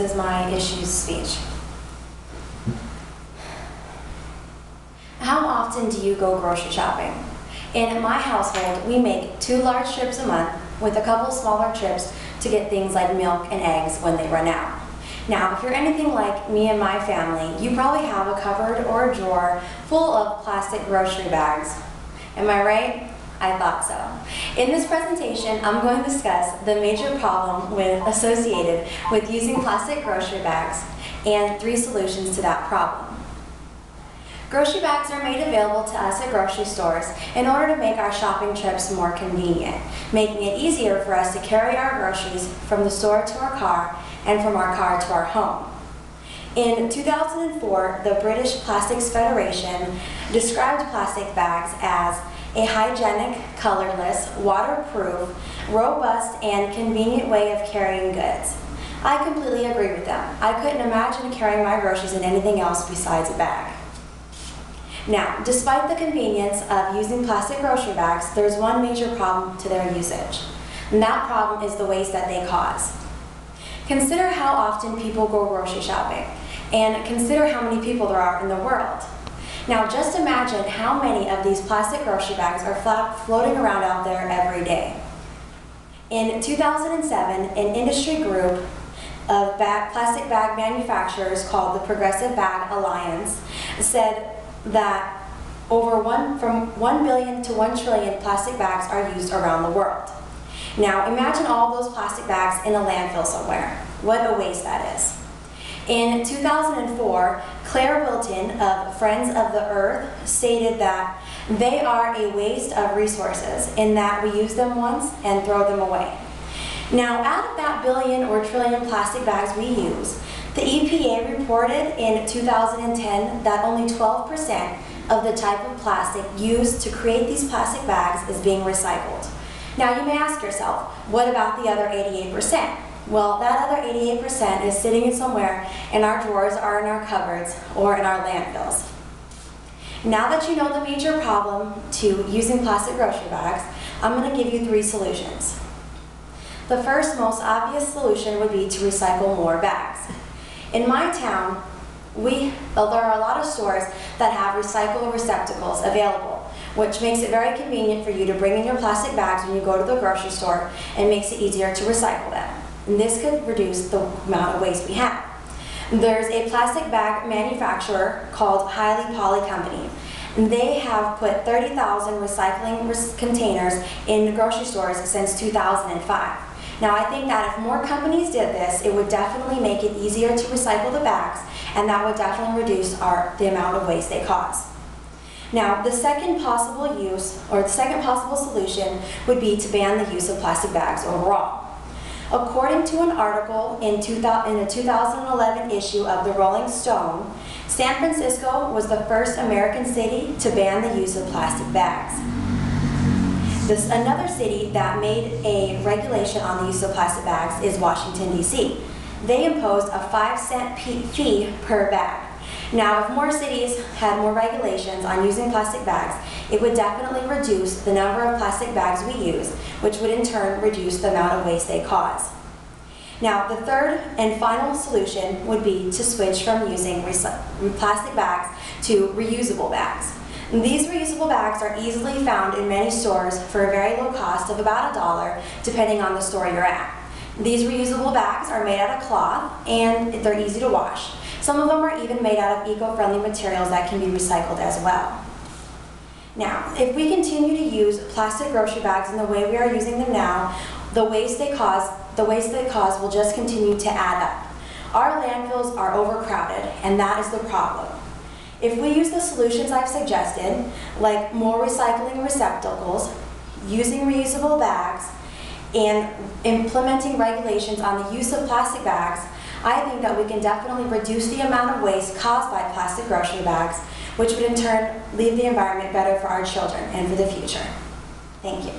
this is my issues speech. How often do you go grocery shopping? In my household, we make 2 large trips a month with a couple smaller trips to get things like milk and eggs when they run out. Now, if you're anything like me and my family, you probably have a cupboard or a drawer full of plastic grocery bags. Am I right? I thought so. In this presentation, I'm going to discuss the major problem associated with using plastic grocery bags and 3 solutions to that problem. Grocery bags are made available to us at grocery stores in order to make our shopping trips more convenient, making it easier for us to carry our groceries from the store to our car and from our car to our home. In 2004, the British Plastics Federation described plastic bags as a hygienic, colorless, waterproof, robust, and convenient way of carrying goods. I completely agree with them. I couldn't imagine carrying my groceries in anything else besides a bag. Now, despite the convenience of using plastic grocery bags, there's one major problem to their usage, and that problem is the waste that they cause. Consider how often people go grocery shopping, and consider how many people there are in the world. Now, just imagine how many of these plastic grocery bags are floating around out there every day. In 2007, an industry group of plastic bag manufacturers called the Progressive Bag Alliance said that from 1 billion to 1 trillion plastic bags are used around the world. Now, imagine all those plastic bags in a landfill somewhere. What a waste that is. In 2004, Claire Wilton of Friends of the Earth stated that they are a waste of resources in that we use them once and throw them away. Now, out of that billion or trillion plastic bags we use, the EPA reported in 2010 that only 12% of the type of plastic used to create these plastic bags is being recycled. Now, you may ask yourself, what about the other 88%? Well, that other 88% is sitting somewhere in our drawers or in our cupboards or in our landfills. Now that you know the major problem to using plastic grocery bags, I'm going to give you 3 solutions. The first, most obvious solution would be to recycle more bags. In my town, there are a lot of stores that have recyclable receptacles available, which makes it very convenient for you to bring in your plastic bags when you go to the grocery store and makes it easier to recycle them. And this could reduce the amount of waste we have. There's a plastic bag manufacturer called Highly Poly Company. And they have put 30,000 recycling containers in grocery stores since 2005. Now, I think that if more companies did this, it would definitely make it easier to recycle the bags, and that would definitely reduce the amount of waste they cause. Now, the second possible solution would be to ban the use of plastic bags overall. According to an article in a 2011 issue of the Rolling Stone, San Francisco was the first American city to ban the use of plastic bags. Another city that made a regulation on the use of plastic bags is Washington, D.C. They imposed a 5-cent fee per bag. Now, if more cities had more regulations on using plastic bags, it would definitely reduce the number of plastic bags we use, which would in turn reduce the amount of waste they cause. Now, the third and final solution would be to switch from using plastic bags to reusable bags. These reusable bags are easily found in many stores for a very low cost of about $1, depending on the store you're at. These reusable bags are made out of cloth and they're easy to wash. Some of them are even made out of eco-friendly materials that can be recycled as well. Now, if we continue to use plastic grocery bags in the way we are using them now, the waste they cause will just continue to add up. Our landfills are overcrowded, and that is the problem. If we use the solutions I've suggested, like more recycling receptacles, using reusable bags, and implementing regulations on the use of plastic bags, I think that we can definitely reduce the amount of waste caused by plastic grocery bags, which would in turn leave the environment better for our children and for the future. Thank you.